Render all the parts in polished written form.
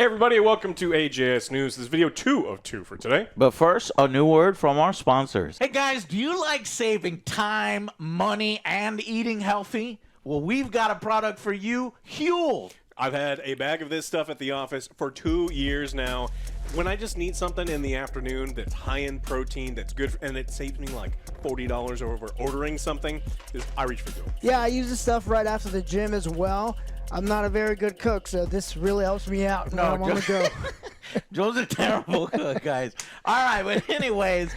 Hey everybody, welcome to AJS News. This is video 2 of 2 for today. But first, a new word from our sponsors. Hey guys, do you like saving time, money, and eating healthy? Well, we've got a product for you, Huel. I've had a bag of this stuff at the office for 2 years now. When I just need something in the afternoon that's high in protein, that's good, and it saves me like $40 over ordering something, I reach for Huel. Yeah, I use this stuff right after the gym as well. I'm not a very good cook, so this really helps me out when I'm on the go. Joe's a terrible cook, guys. All right, but anyways,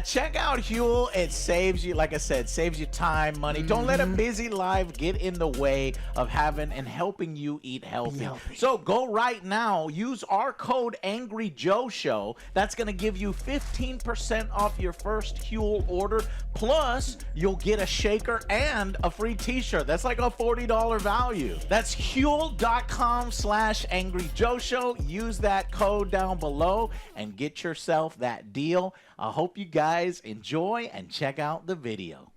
check out Huel. It saves you, like I said, saves you time, money. Don't let a busy life get in the way of having and helping you eat healthy. So go right now. Use our code AngryJoeShow. That's going to give you 15% off your first Huel order. Plus, you'll get a shaker and a free t-shirt. That's like a $40 value. That's Huel.com/AngryJoeShow. Use that code down below and get yourself that deal. I hope you guys enjoy and check out the video.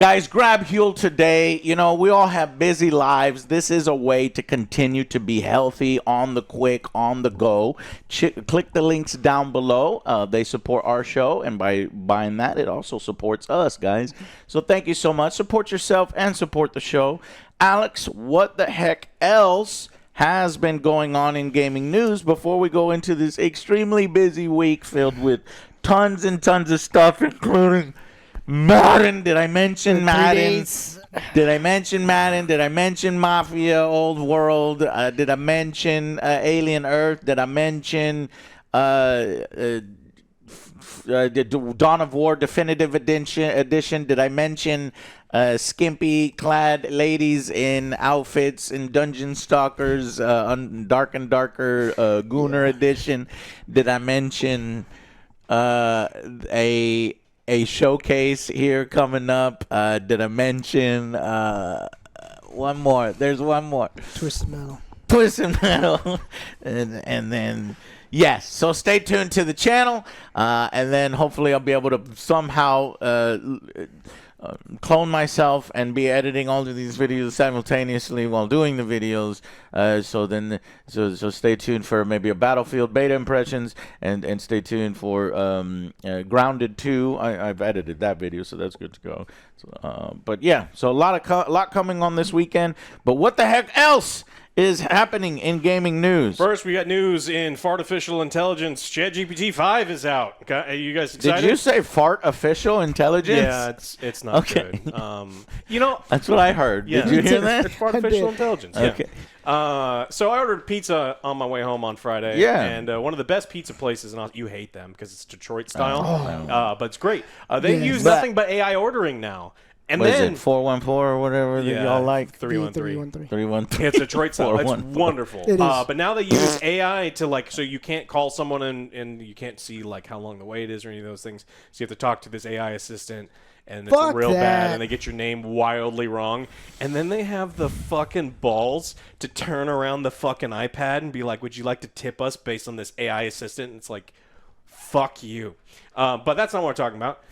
Guys, grab Huel today. You know, we all have busy lives. This is a way to continue to be healthy on the quick, on the go. Click the links down below. They support our show, and by buying that, it also supports us, guys. So thank you so much. Support yourself and support the show. Alex, what the heck else has been going on in gaming news before we go into this extremely busy week filled with tons and tons of stuff, including Madden? Did I mention Madden? Did I mention Madden? Did I mention Mafia, Old World? Did I mention Alien Earth? Did I mention Dawn of War Definitive Edition? Did I mention skimpy clad ladies in outfits in Dungeon Stalkers, Dark and Darker Gooner Edition? Did I mention a showcase here coming up? Did I mention one more? There's one more. Twisted Metal. Twisted Metal. and then, yes. So stay tuned to the channel, and then hopefully I'll be able to somehow clone myself and be editing all of these videos simultaneously while doing the videos. So stay tuned for maybe a Battlefield beta impressions, and stay tuned for Grounded 2. I've edited that video, so that's good to go. So, but yeah, so a lot coming on this weekend. But what the heck else is happening in gaming news? First, we got news in Fartificial Intelligence. GPT5 is out. Are you guys excited? Did you say Fartificial Intelligence? Yeah, it's not good. You know, that's what I heard. Yeah. Did you hear that? It's Fartificial Intelligence. Okay. Yeah. So I ordered pizza on my way home on Friday. Yeah. And one of the best pizza places, and you hate them because it's Detroit style, but it's great. They use nothing but AI ordering now. And what then is it, 414 or whatever that y'all like? 313. 313. It's Detroit style. It's wonderful. It is. But now they use AI to so you can't call someone and you can't see how long the wait is or any of those things. So you have to talk to this AI assistant, and it's real bad, and they get your name wildly wrong. And then they have the fucking balls to turn around the fucking iPad and be like, "Would you like to tip us based on this AI assistant?" And it's like, fuck you. But that's not what we're talking about.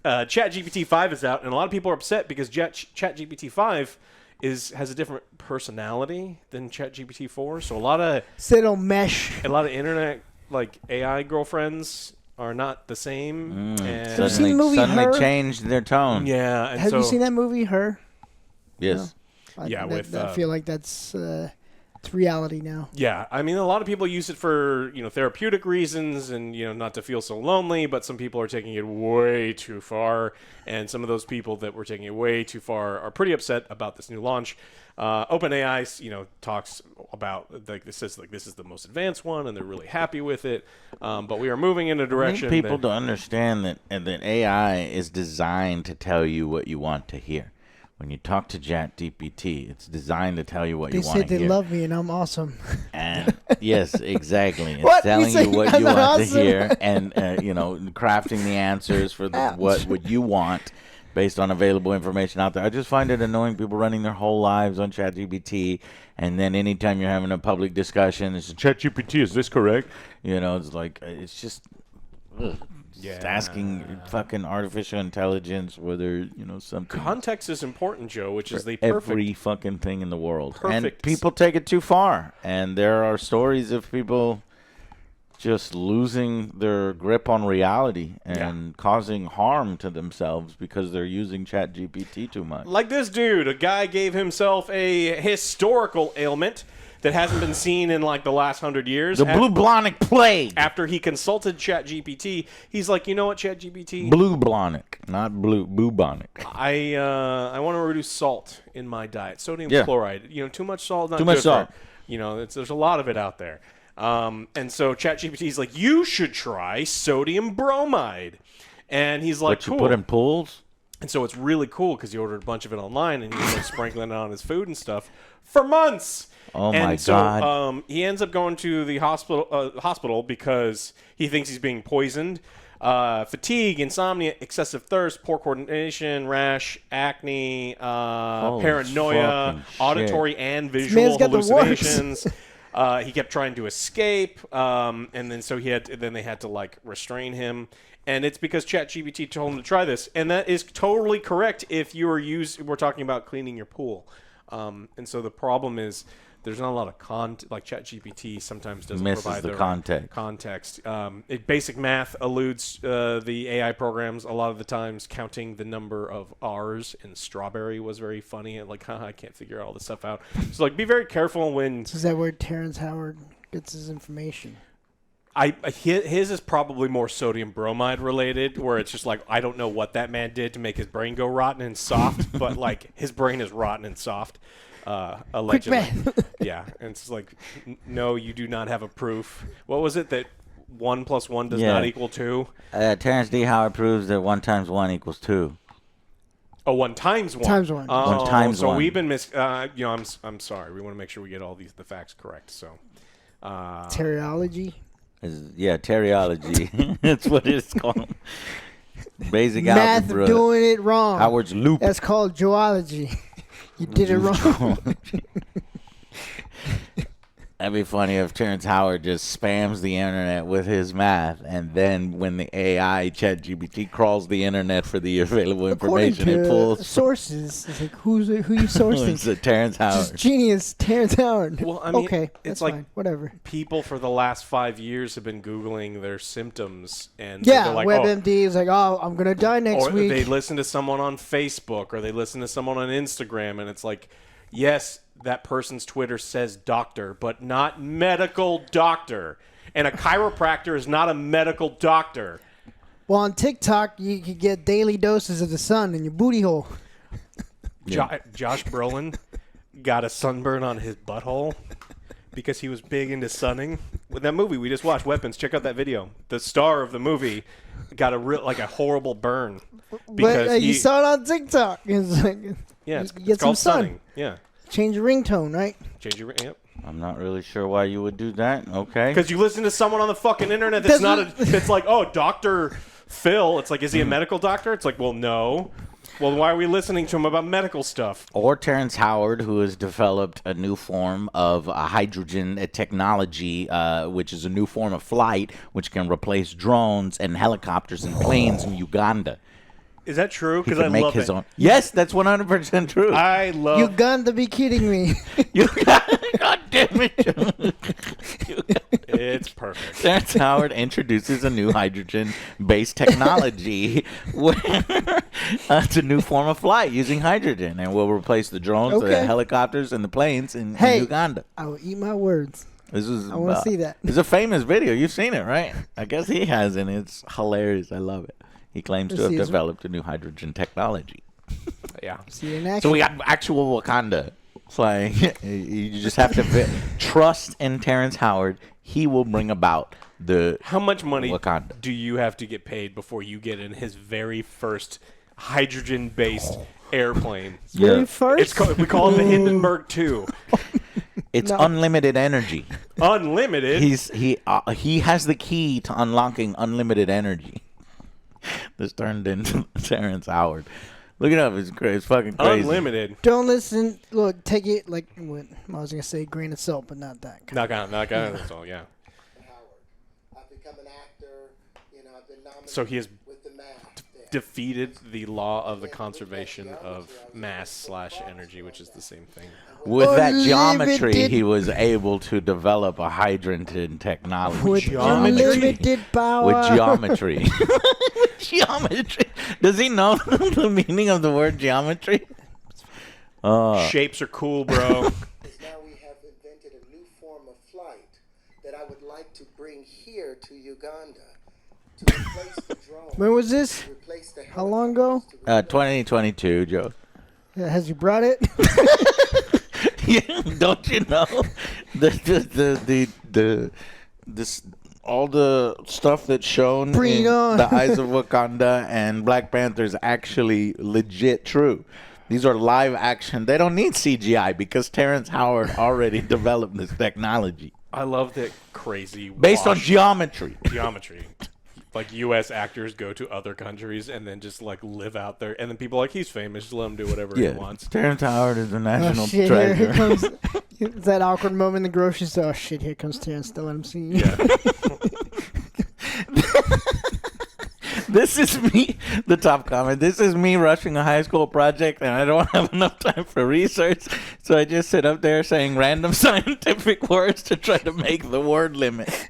ChatGPT5 is out, and a lot of people are upset because ChatGPT5 has a different personality than ChatGPT4. So they don't mesh. A lot of internet AI girlfriends are not the same. And Have you seen the movie suddenly Her? changed their tone. Yeah. And Have you seen that movie, Her? Yes. No? Yeah, I feel like that's it's reality now. Yeah, I mean, a lot of people use it for therapeutic reasons and not to feel so lonely. But some people are taking it way too far, and some of those people that were taking it way too far are pretty upset about this new launch. OpenAI, talks about this is the most advanced one, and they're really happy with it. But we are moving in a direction. I need people to understand that AI is designed to tell you what you want to hear. When you talk to ChatGPT, it's designed to tell you what you want to hear. They say they love me and I'm awesome. And yes, exactly. It's telling you what you want to hear, and crafting the answers for what would you want based on available information out there. I just find it annoying, people running their whole lives on ChatGPT, and then anytime you're having a public discussion, it's ChatGPT, is this correct? It's like, it's just Just asking fucking artificial intelligence whether, something. Context is important, Joe, which is the perfect. Every fucking thing in the world. Perfect. And people take it too far. And there are stories of people just losing their grip on reality and causing harm to themselves because they're using ChatGPT too much. Like this dude, a guy gave himself a historical ailment that hasn't been seen in like the last 100 years. The bubonic plague. After he consulted ChatGPT, he's like, you know what, ChatGPT? Bubonic, not bubonic. I want to reduce salt in my diet. Sodium chloride. Too much salt, not too much good salt. There's a lot of it out there. And so ChatGPT is like, you should try sodium bromide. And he's like, What, you put in pools? And so it's really cool because he ordered a bunch of it online and he was like sprinkling it on his food and stuff for months. Oh, and my so, God. He ends up going to the hospital because he thinks he's being poisoned. Fatigue, insomnia, excessive thirst, poor coordination, rash, acne, paranoia, auditory and visual hallucinations. He kept trying to escape, and then they had to like restrain him. And it's because ChatGPT told him to try this, and that is totally correct if you we're talking about cleaning your pool. And so the problem is there's not a lot of like ChatGPT sometimes doesn't provide the context. Basic math eludes the AI programs a lot of the times. Counting the number of R's in strawberry was very funny. And like, I can't figure all this stuff out. So like, be very careful when. Is that where Terren Howard gets his information? His is probably more sodium bromide related, where it's just like, I don't know what that man did to make his brain go rotten and soft, but like his brain is rotten and soft. Allegedly. Quick math. Yeah, and it's like, no, you do not have a proof. What was it that 1 + 1 does not equal 2? Terrence D. Howard proves that 1 × 1 = 2. Oh, 1 times 1. Times 1. 1 times so 1. we've been I'm sorry. We want to make sure we get all the facts correct. So, Teriology. Teriology. That's what it's called. Basic Math algebra. doing it wrong. Howard's loop. That's called zoology. You did it wrong. That'd be funny if Terrence Howard just spams the internet with his math, and then when the AI ChatGPT crawls the internet for the available information, it pulls sources. It's like, who you sourcing? It's a Terrence Howard. Just genius, Terrence Howard. Well, I mean, okay, it's that's like fine. Whatever. People for the last 5 years have been Googling their symptoms, and yeah, they're like, WebMD is like, oh, I'm gonna die next week. Or they listen to someone on Facebook, or they listen to someone on Instagram, and it's like, yes, that person's Twitter says doctor, but not medical doctor. And a chiropractor is not a medical doctor. Well, on TikTok, you can get daily doses of the sun in your booty hole. Josh Brolin got a sunburn on his butthole because he was big into sunning. With that movie we just watched, Weapons, check out that video. The star of the movie got a horrible burn. Because but you saw it on TikTok. It's like, it's get called some sun. sunning. Yeah. Change your ringtone, right? Yep. I'm not really sure why you would do that. Okay. Because you listen to someone on the fucking internet that's like, oh, Dr. Phil. It's like, is he a medical doctor? It's like, well, no. Well, why are we listening to him about medical stuff? Or Terrence Howard, who has developed a new form of hydrogen technology, which is a new form of flight, which can replace drones and helicopters and planes in Uganda. Is that true? Because I make love his it. own. Yes, that's 100% true. I love You got to be kidding me. God damn it. It's perfect. Terrence Howard introduces a new hydrogen-based technology where it's a new form of flight using hydrogen, and will replace the drones, the helicopters, and the planes in Uganda. I will eat my words. I want to see that. It's a famous video. You've seen it, right? I guess he has, and it's hilarious. I love it. He claims to have developed a new hydrogen technology. Yeah. See it in action. So we got actual Wakanda. It's like, you just have to trust in Terrence Howard. He will bring about the How much money Wakanda. do you have to get paid before you get in his very first hydrogen-based airplane? Very first? We call it the Hindenburg 2. It's unlimited energy. Unlimited? He has the key to unlocking unlimited energy. This turned into Terrence Howard. Look it up. It's crazy. It's fucking crazy. Unlimited. Don't listen. Look, take it like what I was gonna say, grain of salt, but not that. Not kind of salt. Yeah. Howard. I've become an actor, I've been nominated So he has with the math. defeated the law of the conservation of mass/energy, which is the same thing. With that geometry, Unlimited- he was able to develop a hydrant in technology. With unlimited power. With geometry. With geometry. Does he know the meaning of the word geometry? Shapes are cool, bro. Is now we have invented a new form of flight that I would like to bring here to Uganda to replace the drone. When was this? To replace the How long ago? 2022, Joe. Has you brought it? Yeah, don't you know this all the stuff that's shown Bring in it on. the Eyes of Wakanda and Black Panther is actually legit true. These are live action. They don't need CGI because Terrence Howard already developed this technology I love that crazy based on wash geometry. Like U.S. actors go to other countries and then just like live out there, and then people are like, he's famous, just let him do whatever he wants. Terrence Howard is a Oh, national shit, treasure. here comes that awkward moment in the grocery store. Oh, shit, here comes Terrence. Don't let him see you. Yeah. This is me, the top comment. This is me rushing a high school project, and I don't have enough time for research, so I just sit up there saying random scientific words to try to make the word limit.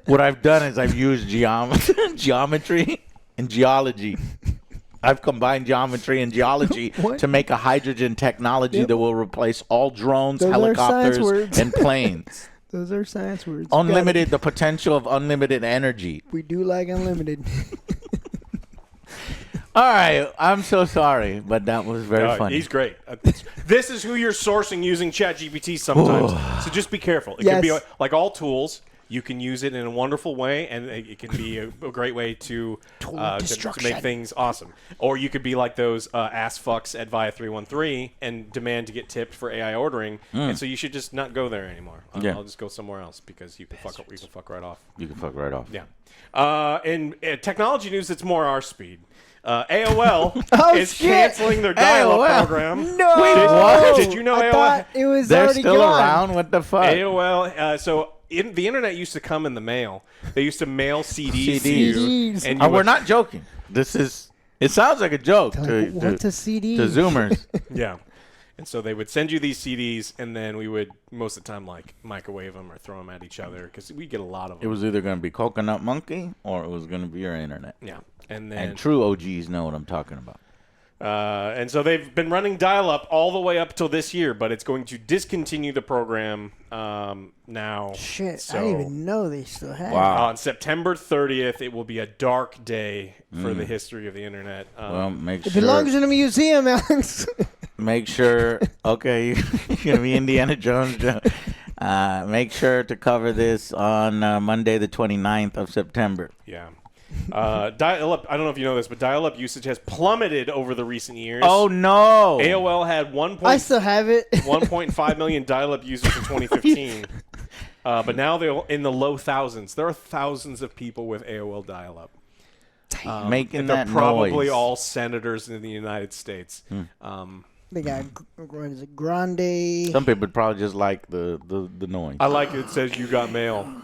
What I've done is I've used geometry and geology. I've combined geometry and geology What? to make a hydrogen technology Yep. that will replace all drones, Those are science helicopters, words. and planes. Those are science words. Got Unlimited, it. the potential of unlimited energy. We do like unlimited. All right, I'm so sorry, but that was very funny. He's great. This is who you're sourcing using ChatGPT sometimes. So just be careful. It can be Yes. like all tools. You can use it in a wonderful way, and it can be a great way to make destruction. things awesome. Or you could be like those ass fucks at Via 313 and demand to get tipped for AI ordering, and so you should just not go there anymore. I'll just go somewhere else because you can fuck right off. You can fuck right off. Yeah. In technology news, it's more our speed. AOL Oh, is shit. canceling their dial-up AOL. program. No! what? Did you know I AOL? thought it was They're already still gone. around? What the fuck? AOL. The internet used to come in the mail. They used to mail CDs to you, CDs. and you We're would- not joking. It sounds like a joke Like, what's a CD? to Zoomers. Yeah. And so they would send you these CDs, and then we would most of the time like microwave them or throw them at each other because we get a lot of It them. was either going to be Coconut Monkey or it was going to be your internet. Yeah. And then And true OGs know what I'm talking about. and so they've been running dial-up all the way up till this year, but it's going to discontinue the program now. Shit, So I didn't even know they still had Wow. on September 30th, it will be a dark day for the history of the internet. Well, make it. It belongs sure. in a museum, Alex. Make sure. Okay, you're going to be Indiana Jones. Make sure to cover this on Monday, the 29th of September. Yeah. Dial-up, I don't know if you know this, but dial-up usage has plummeted over the recent years. Oh no! AOL had I still have it. 1.5 million dial-up users in 2015. But now they're in the low thousands. There are thousands of people with AOL dial-up. Making And they're that probably noise. all senators in the United States. They got what is it, Grande? Some people would probably just like the noise. I like it says you got mail.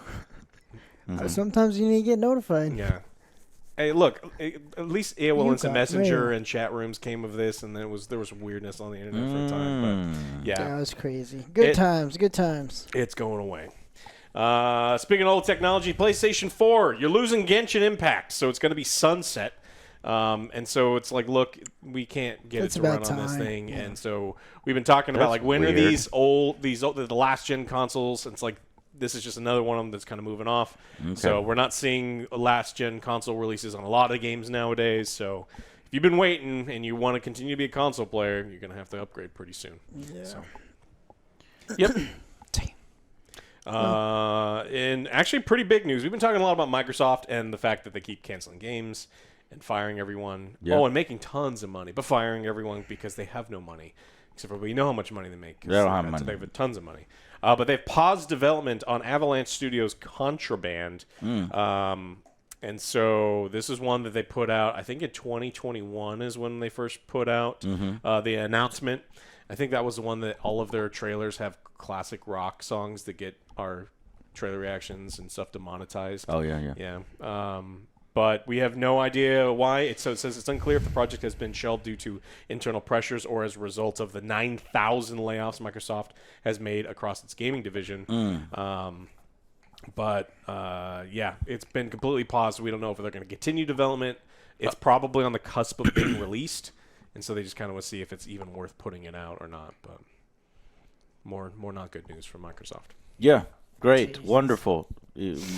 Sometimes you need to get notified. Yeah. Hey, look, at least AOL You Instant got Messenger mail. and chat rooms came of this, and then there was weirdness on the internet for a time. But yeah, That was crazy. Good times. Good times. it's going away. Speaking of old technology, PlayStation 4, you're losing Genshin Impact, so it's going to be sunset. And so it's like, look, we can't get It's it to run about on this time. thing. Yeah. And so we've been talking about, That's like, when are weird. the last gen consoles? It's like, this is just another one of them that's kind of moving off. So we're not seeing last gen console releases on a lot of games nowadays. So if you've been waiting and you want to continue to be a console player, you're going to have to upgrade pretty soon. Yeah. So. Yep. And actually, pretty big news. We've been talking a lot about Microsoft and the fact that they keep canceling games and firing everyone. Yeah. Oh, and making tons of money, but firing everyone because they have no money. Except for we know how much money they make. 'cause They don't have so money. They have tons of money. But they've paused development on Avalanche Studios' Contraband. And so this is one that they put out, I think in 2021 is when they first put out the announcement. I think that was the one that all of their trailers have classic rock songs that are trailer reactions and stuff demonetized. Oh yeah. Yeah. But we have no idea why. So it says it's unclear if the project has been shelved due to internal pressures or as a result of the 9,000 layoffs Microsoft has made across its gaming division. Yeah, it's been completely paused. We don't know if they're going to continue development. It's probably on the cusp of being released, and so they just kind of want to see if it's even worth putting it out or not. But more not good news from Microsoft. Yeah. Great. Wonderful.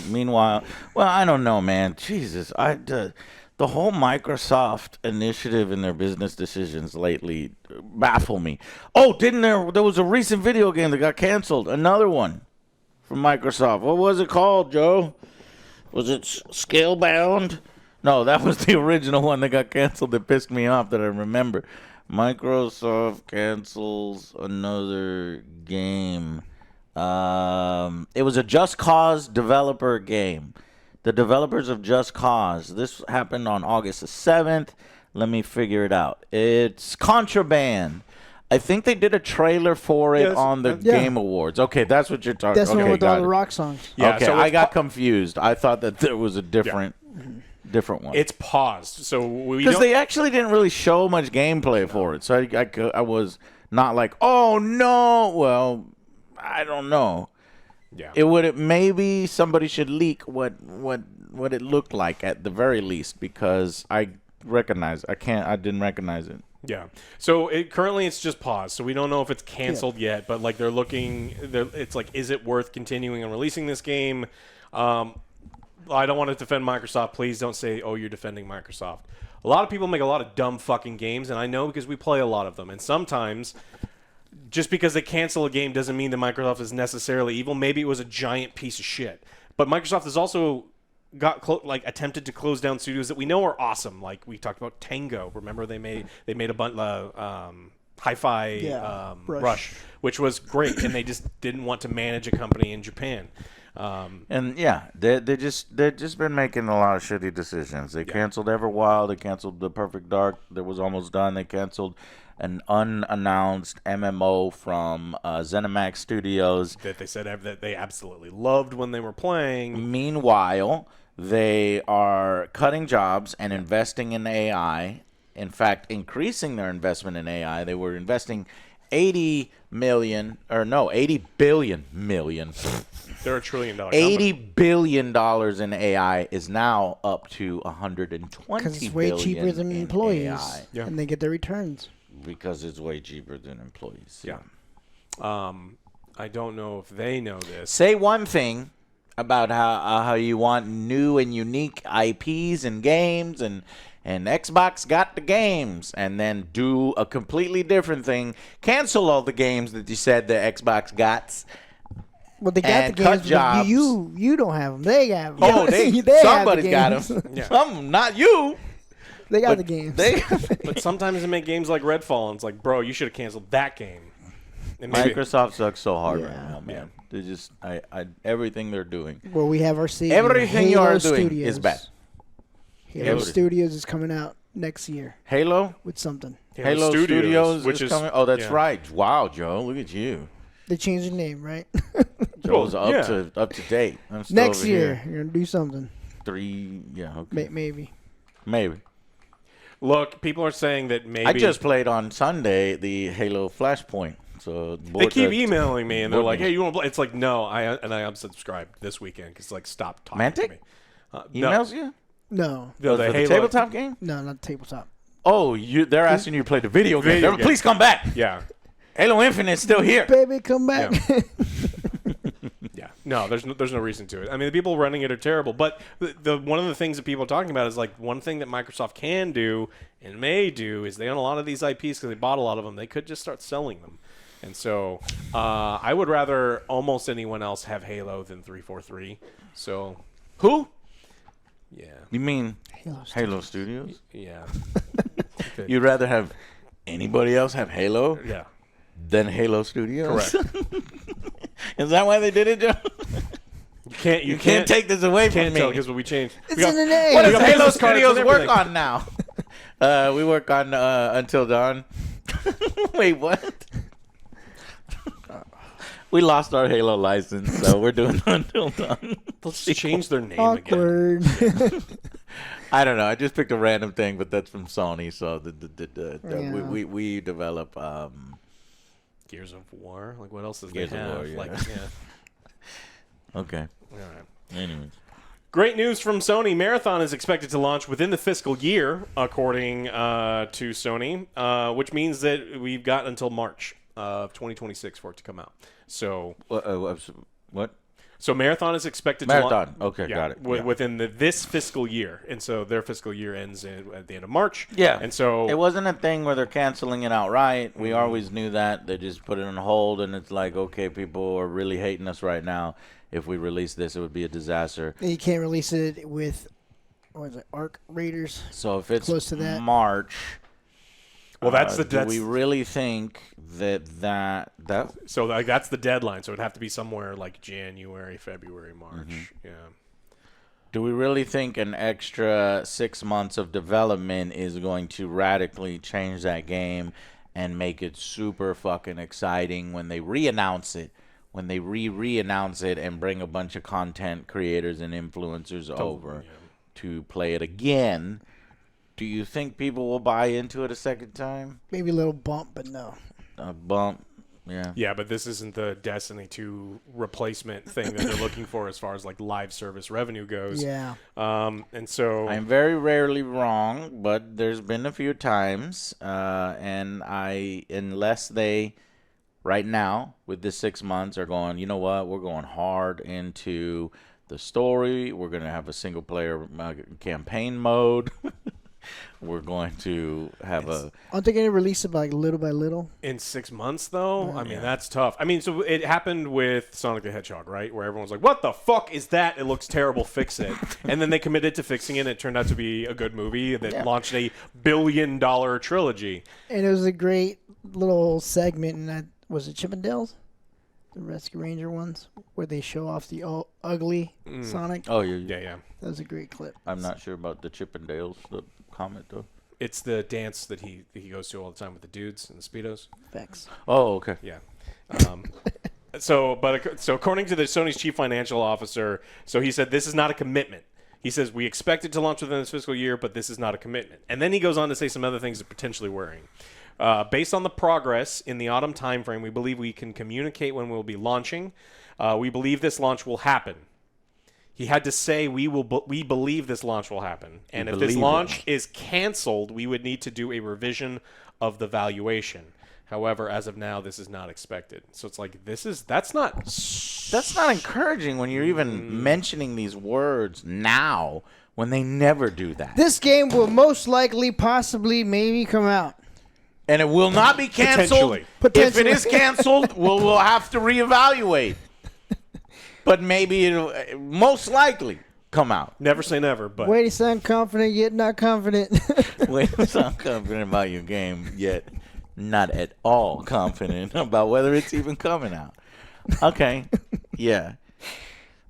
Meanwhile, well, I don't know, man. Jesus, the whole Microsoft initiative in their business decisions lately baffle me. Oh, there was a recent video game that got canceled. Another one from Microsoft. What was it called, Joe? Was it Scalebound? No, that was the original one that got canceled that pissed me off that I remember. Microsoft cancels another game. It was a Just Cause developer game. The developers of Just Cause. This happened on August the 7th. Let me figure it out. It's Contraband. I think they did a trailer for it on the Game Awards. Okay, that's what you're talking about. That's one with all the rock songs. Yeah, okay, so I got confused. I thought that there was a different one. It's paused. So because they actually didn't really show much gameplay for it. So I was not like, oh no. Well, I don't know. Yeah. It would maybe somebody should leak what it looked like at the very least, because I didn't recognize it. Yeah. So currently it's just paused. So we don't know if it's canceled yet, but like it's like, is it worth continuing and releasing this game? I don't want to defend Microsoft. Please don't say, oh, you're defending Microsoft. A lot of people make a lot of dumb fucking games, and I know because we play a lot of them. And sometimes just because they cancel a game doesn't mean that Microsoft is necessarily evil. Maybe it was a giant piece of shit. But Microsoft has also attempted to close down studios that we know are awesome. Like we talked about Tango. Remember they made a bunch Hi-Fi Rush, which was great, and they just didn't want to manage a company in Japan. And yeah, they've just been making a lot of shitty decisions. They canceled Everwild. They canceled The Perfect Dark that was almost done. They canceled an unannounced MMO from ZeniMax Studios that they said that they absolutely loved when they were playing. Meanwhile, they are cutting jobs and investing in AI. In fact, increasing their investment in AI. They were investing $80 billion. They're $1 trillion. $80 billion in AI is now up to $120 because it's way cheaper than employees, and they get their returns. Because it's way cheaper than employees. Yeah. I don't know if they know this. Say one thing about how you want new and unique IPs and games, and Xbox got the games, and then do a completely different thing. Cancel all the games that you said the Xbox got. Well, they got the games, but you don't have them. They have them. Oh, somebody's got them. Yeah. Some, not you. They got the games. But sometimes they make games like Redfall, and it's like, bro, you should have canceled that game. Microsoft sucks so hard right now, man. They just, everything they're doing. Well, we have our everything you are doing is bad. Halo Studios is coming out next year. Halo? With something. Halo Studios is coming. Oh, that's right. Wow, Joe, look at you. They changed the name, right? Joe's up to date. Next year, you're gonna do something. 3, okay. Maybe. Look, people are saying that maybe I just played on Sunday the Halo Flashpoint. So they keep emailing me and they're like, "Hey, you want to play?" It's like, no, I unsubscribed this weekend because like, stop talking Mantic? to me. Emails you? No. The Halo tabletop game? No, not the tabletop. Oh, they're asking you to play the video game. Please come back. Yeah. Halo Infinite's still here. Baby, come back. Yeah. No, there's no reason to it. I mean, the people running it are terrible. But the one of the things that people are talking about is like one thing that Microsoft can do and may do is they own a lot of these IPs because they bought a lot of them. They could just start selling them. And so I would rather almost anyone else have Halo than 343. So who? Yeah. You mean Halo Studios? Yeah. You'd rather have anybody else have Halo? Yeah. Than Halo Studios? Correct. Is that why they did it, Joe? You can't take this away from me. Because we changed. It's in the name. What does Halo Studios work on now? We work on Until Dawn. Wait, what? We lost our Halo license, so we're doing Until Dawn. Let's change their name again. Awkward. I don't know. I just picked a random thing, but that's from Sony. So Yeah. we develop Gears of War. Like, what else does Gears they of have? War, yeah. Like, Okay. All right. Anyways. Great news from Sony. Marathon is expected to launch within the fiscal year, according to Sony, which means that we've got until March of 2026 for it to come out. So, What? so Marathon is expected to Marathon. Okay, got it. Yeah. within this fiscal year, and so their fiscal year ends at the end of March. Yeah. and so It wasn't a thing where they're canceling it outright. We always knew that. They just put it on hold, and it's like, okay, people are really hating us right now. If we release this, it would be a disaster. And you can't release it with, what is it, Arc Raiders? So if it's Close to that. March, well, that's do we really think that so like that's the deadline. So it'd have to be somewhere like January, February, March. Yeah. do we really think an extra 6 months of development is going to radically change that game and make it super fucking exciting when they re-announce it? When they re-announce it and bring a bunch of content creators and influencers over to play it again, do you think people will buy into it a second time? Maybe a little bump, but no. A bump, yeah. Yeah, but this isn't the Destiny 2 replacement thing that they're looking for as far as like live service revenue goes. Yeah. And so I'm very rarely wrong, but there's been a few times, and unless they, right now, with this 6 months, are going, you know what, we're going hard into the story. We're going to have a single player campaign mode. We're going to have Aren't they going to release it like little by little? in 6 months, though, I mean, that's tough. I mean, so it happened with Sonic the Hedgehog, right? Where everyone's like, what the fuck is that? It looks terrible. Fix it. And then they committed to fixing it. And it turned out to be a good movie that launched a billion-dollar trilogy. And it was a great little segment in that, was it Chippendales? The Rescue Ranger ones, where they show off the ugly Sonic. Oh, Yeah. That was a great clip. I'm not sure about the Chippendales, the comment, though. It's the dance that he goes to all the time with the dudes and the Speedos. Thanks. Oh, okay. Yeah. So according to the Sony's chief financial officer, so he said this is not a commitment. He says we expect it to launch within this fiscal year, but this is not a commitment. And then he goes on to say some other things that potentially worrying. Based on the progress in the autumn timeframe, we believe we can communicate when we'll be launching. We believe this launch will happen. He had to say we believe this launch will happen. And if this launch is canceled, we would need to do a revision of the valuation. However, as of now, this is not expected. So it's like that's not encouraging when you're even mentioning these words now when they never do that. This game will most likely, possibly, maybe come out. And it will not be canceled. Potentially. If it is canceled, we'll have to reevaluate. But maybe it'll most likely come out. Never say never, but Way to sound confident, yet not confident. Way to sound confident about your game, yet not at all confident about whether it's even coming out. Okay, yeah.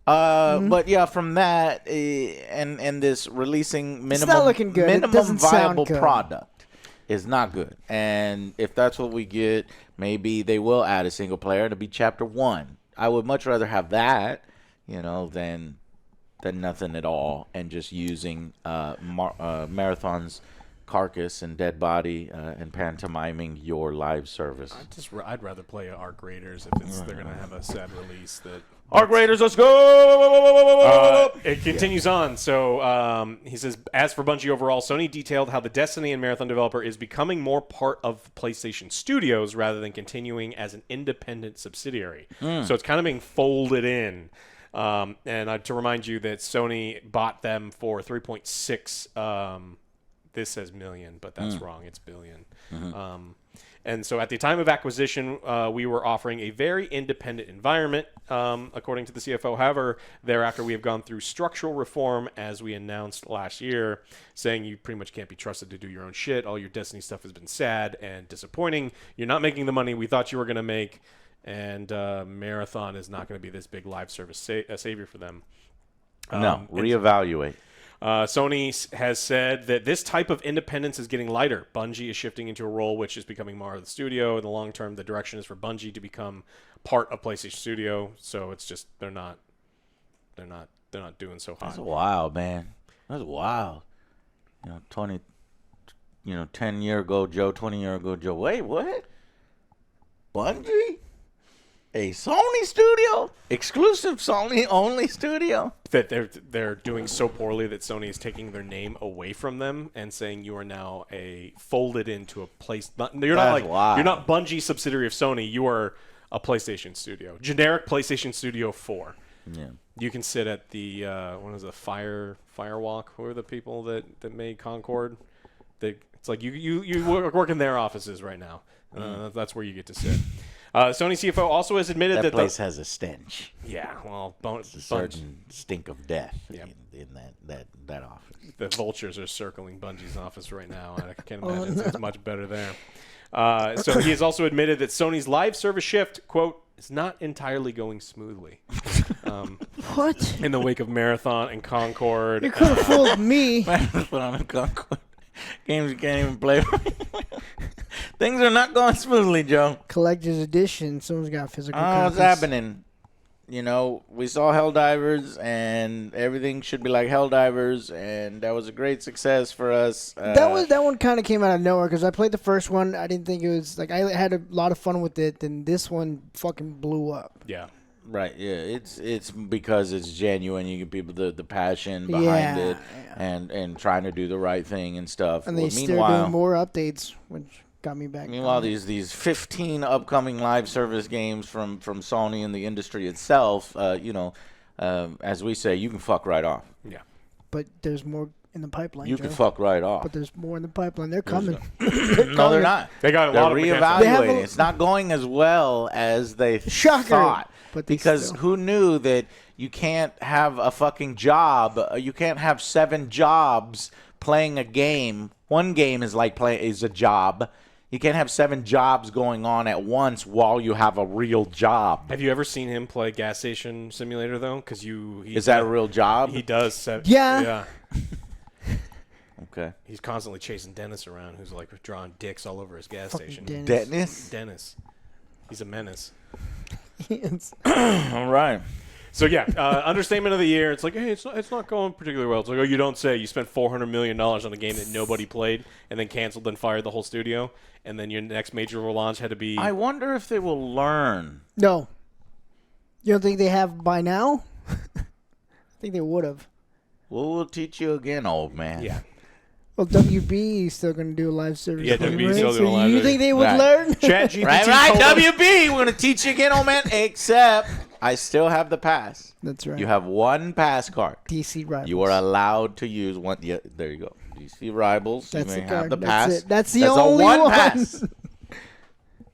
But yeah, from that and this releasing It's not looking good. It minimum doesn't sound viable good. product is not good. And if that's what we get, maybe they will add a single player to be chapter 1. I would much rather have that, than nothing at all, and just using Marathon's carcass and dead body and pantomiming your live service. I'd rather play Arc Raiders if they're gonna have a sad release. That Arc Raiders, let's go! It continues on. So he says, as for Bungie overall, Sony detailed how the Destiny and Marathon developer is becoming more part of PlayStation Studios rather than continuing as an independent subsidiary. So it's kind of being folded in. And to remind you that Sony bought them for 3.6. This says million, but that's wrong. It's billion. And so at the time of acquisition, we were offering a very independent environment, according to the CFO. However, thereafter, we have gone through structural reform, as we announced last year, saying you pretty much can't be trusted to do your own shit. All your Destiny stuff has been sad and disappointing. You're not making the money we thought you were going to make, and Marathon is not going to be this big live service savior for them. No, reevaluate. Sony has said that this type of independence is getting lighter. Bungie is shifting into a role which is becoming more of the studio. In the long term, the direction is for Bungie to become part of PlayStation Studio. So it's just they're not doing so hot. That's wild, man. That's wild. 10-year ago Joe, 20-year ago Joe. Wait, what? Bungie? A Sony studio? Exclusive Sony only studio? That they're doing so poorly that Sony is taking their name away from them and saying you are now folded into a place. You're not Bungie subsidiary of Sony. You are a PlayStation studio, generic PlayStation Studio 4. Yeah. You can sit at the Firewalk. Who are the people that made Concord? It's like you work in their offices right now. That's where you get to sit. Sony CFO also has admitted that place has a stench. Yeah, well, A certain stink of death in that office. The vultures are circling Bungie's office right now. I can't imagine it's much better there. So he has also admitted that Sony's live service shift, quote, is not entirely going smoothly. What? In the wake of Marathon and Concord. You could have fooled me. Put on a Concord. Games you can't even play. Things are not going smoothly, Joe. Collector's edition. Someone's got physical What's copies. happening? We saw Helldivers, and everything should be like Helldivers, and that was a great success for us. That one kind of came out of nowhere because I played the first one. I didn't think it was like I had a lot of fun with it. Then this one fucking blew up. Yeah. Right, yeah, it's because it's genuine. You get people the passion behind it, and trying to do the right thing and stuff. And they still doing more updates, which got me back. Meanwhile, these 15 upcoming live service games from Sony and the industry itself, as we say, you can fuck right off. Yeah. But there's more in the pipeline. You can fuck right off. But there's more in the pipeline. They're coming. No, they're not. They got a lot of reevaluating. It's not going as well as they thought. But because who knew that you can't have a fucking job? You can't have 7 jobs playing a game. One game is a job. You can't have 7 jobs going on at once while you have a real job. Have you ever seen him play Gas Station Simulator though? Because is that a real job? He does. Yeah. Okay. He's constantly chasing Dennis around, who's like drawing dicks all over his gas station. Dennis. He's a menace. All right. So yeah, understatement of the year. It's like, hey, it's not going particularly well. It's like, oh, you don't say. You spent $400 million on a game that nobody played, and then canceled and fired the whole studio, and then your next major launch had to be. I wonder if they will learn. No. You don't think they have by now? I think they would have. Well, we'll teach you again, old man. Yeah. Well, WB is still going to do a live service. Yeah, WB is still doing a live service. You think they would learn? ChatGPT. Right, WB. We're going to teach you again, old man. Except I still have the pass. That's right. You have one pass card. DC Rivals. You are allowed to use one. Yeah, there you go. DC Rivals. That's you may the card. have the That's pass. it. That's the only one one. pass.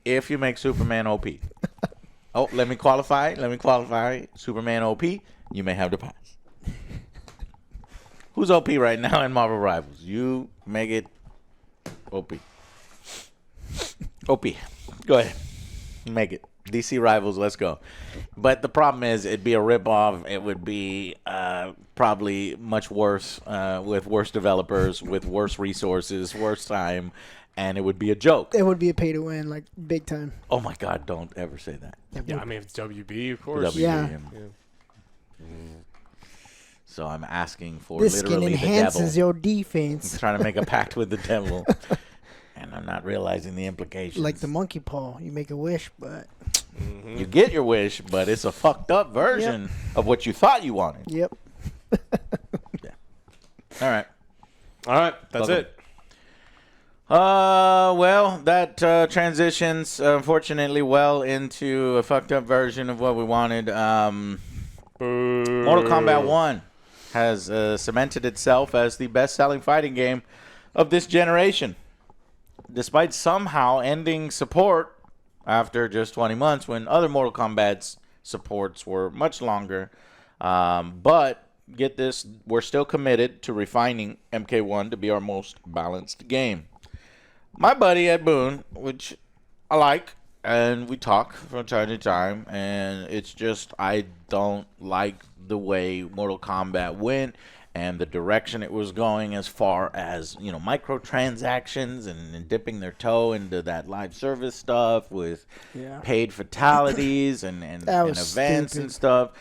If you make Superman OP. Oh, let me qualify. Superman OP. You may have the pass. Who's OP right now in Marvel Rivals? You make it OP. OP. Go ahead. Make it. DC Rivals, let's go. But the problem is it'd be a ripoff. It would be probably much worse with worse developers, with worse resources, worse time, and it would be a joke. It would be a pay to win, like big time. Oh, my God, don't ever say that. Yeah, I mean, if it's WB, of course. Yeah. So I'm asking for this literally skin the enhances devil. your defense. I'm trying to make a pact with the devil, and I'm not realizing the implications. Like the monkey paw. You make a wish, but... You get your wish, but it's a fucked up version of what you thought you wanted. Yep. All right. That's it. Well, that transitions, unfortunately, well into a fucked up version of what we wanted. Mortal Kombat 1 has cemented itself as the best-selling fighting game of this generation, despite somehow ending support after just 20 months when other Mortal Kombat supports were much longer. But get this, we're still committed to refining MK1 to be our most balanced game. My buddy Ed Boon, which I like, and we talk from time to time, and it's just I don't like the way Mortal Kombat went, and the direction it was going as far as, you know, microtransactions and dipping their toe into that live service stuff with paid fatalities and events and stuff.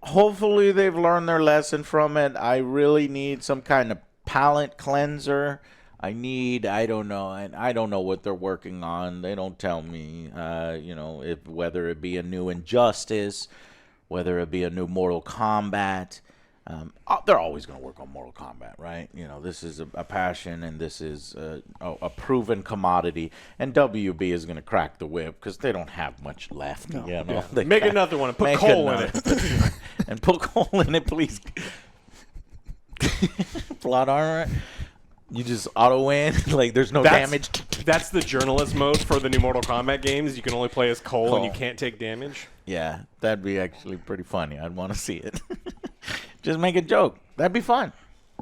Hopefully they've learned their lesson from it. I really need some kind of palate cleanser. I don't know, and I don't know what they're working on. They don't tell me, you know, whether it be a new Injustice, whether it be a new Mortal Kombat. They're always going to work on Mortal Kombat, right? You know, this is a passion, and this is a proven commodity. And WB is going to crack the whip because they don't have much left. No. You know? Make another one and put coal in it. And put coal in it, please. Plot armor. You just auto win, like there's no damage. That's the journalist mode for the new Mortal Kombat games. You can only play as Cole and you can't take damage. Yeah, that'd be actually pretty funny. I'd want to see it. Just make a joke. That'd be fun.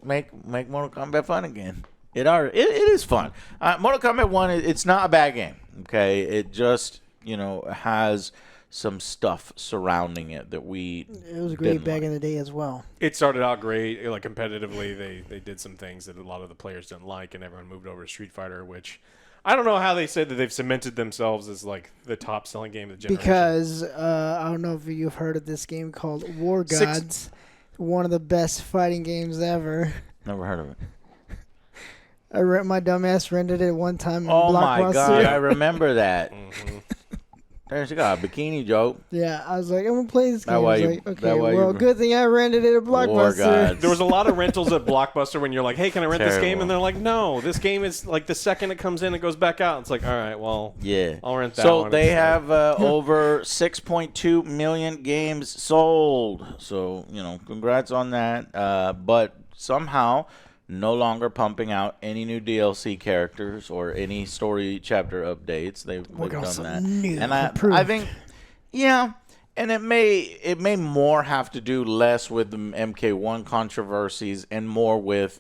Make Mortal Kombat fun again. It is fun. Mortal Kombat 1, it's not a bad game. Okay, it just, you know, has some stuff surrounding it that it was great back in the day as well. It started out great, like competitively. They did some things that a lot of the players didn't like, and everyone moved over to Street Fighter, which I don't know how they said that they've cemented themselves as like the top selling game of the generation. Because I don't know if you've heard of this game called War Gods, one of the best fighting games ever. Never heard of it. My dumbass rented it one time in Oh Blockbuster. my god, I remember that. There's a bikini joke. Yeah, I was like, I'm gonna play this game. Well, good thing I rented it at Blockbuster. There was a lot of rentals at Blockbuster when you're like, hey, can I rent this game? And they're like, no, this game is like the second it comes in, it goes back out. It's like, all right, well, I'll rent that one. So they have over 6.2 million games sold. So, you know, congrats on that. But somehow no longer pumping out any new DLC characters or any story chapter updates. They've done that. And I think, yeah, and it may more have to do less with the MK1 controversies and more with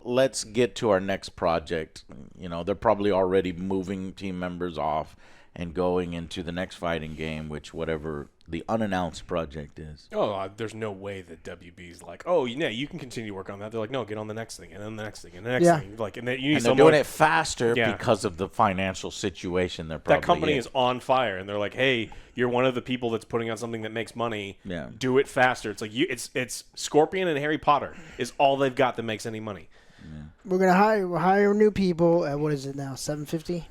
let's get to our next project. You know, they're probably already moving team members off and going into the next fighting game, which whatever the unannounced project is. Oh, there's no way that WB's like, oh, yeah, you can continue to work on that. They're like, no, get on the next thing, and then the next thing, and the next thing. Like, and they're doing it faster because of the financial situation they're probably that company is on fire, and they're like, hey, you're one of the people that's putting out something that makes money. Yeah. Do it faster. It's like it's Scorpion and Harry Potter is all they've got that makes any money. Yeah. We'll hire new people at, what is it now, $7.50?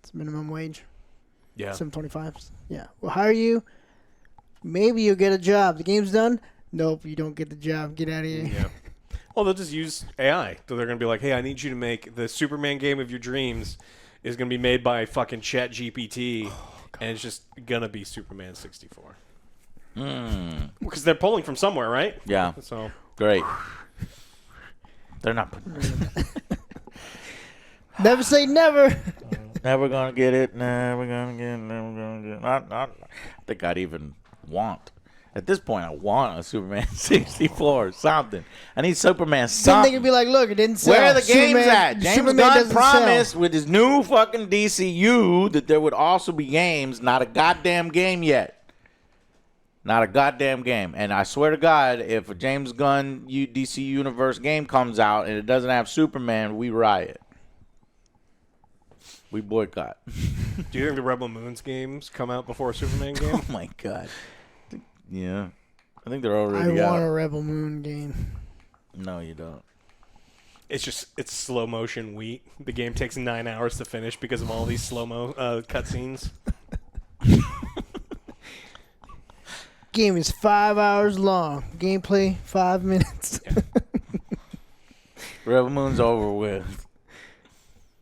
It's minimum wage. Yeah. $7.25. Yeah. We'll hire you. Maybe you'll get a job. The game's done? Nope, you don't get the job. Get out of here. Yeah. Well, they'll just use AI. So they're going to be like, hey, I need you to make the Superman game of your dreams is going to be made by fucking Chat GPT, and it's just going to be Superman 64. Because they're pulling from somewhere, right? Yeah. So great. They're not putting Never say never. Never gonna get it. Never gonna get it. Never gonna get it. I think I'd even want. At this point, I want a Superman 64 or something. I need Superman something. Then they could be like, look, it didn't sell. Where are the games at? James Gunn promised sell. With his new fucking DCU that there would also be games. Not a goddamn game yet. Not a goddamn game. And I swear to God, if a James Gunn DC Universe game comes out and it doesn't have Superman, we riot. We boycott. Do you think the Rebel Moons games come out before a Superman game? Oh, my God. Yeah. I think they're already out. I want a Rebel Moon game. No, you don't. It's slow motion wheat. The game takes 9 hours to finish because of all these slow-mo cutscenes. Game is 5 hours long. Gameplay, 5 minutes. Yeah. Rebel Moon's over with.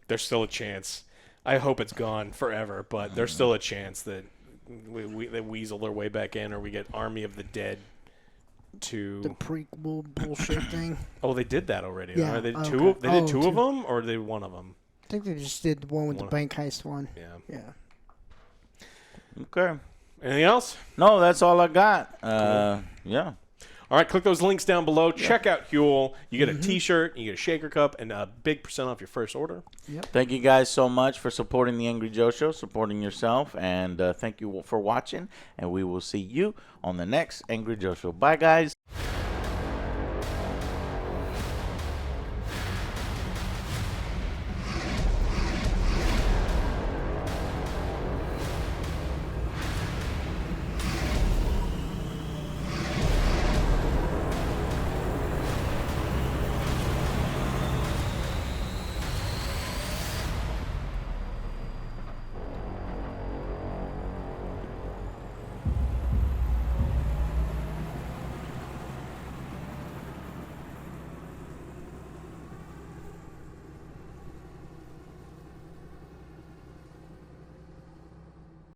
There's still a chance. I hope it's gone forever, but there's still a chance that they weasel their way back in, or we get Army of the Dead 2. The prequel bullshit thing. Oh, they did that already. Yeah. Right? They did okay. two. They did two of them, or they did one of them. I think they just did the one with the bank heist one. Yeah. Yeah. Okay. Anything else? No, that's all I got. Cool. Yeah. All right, click those links down below. Check out Huel. You get a T-shirt, you get a shaker cup, and a big % off your first order. Yep. Thank you guys so much for supporting the Angry Joe Show, supporting yourself, and thank you for watching. And we will see you on the next Angry Joe Show. Bye, guys.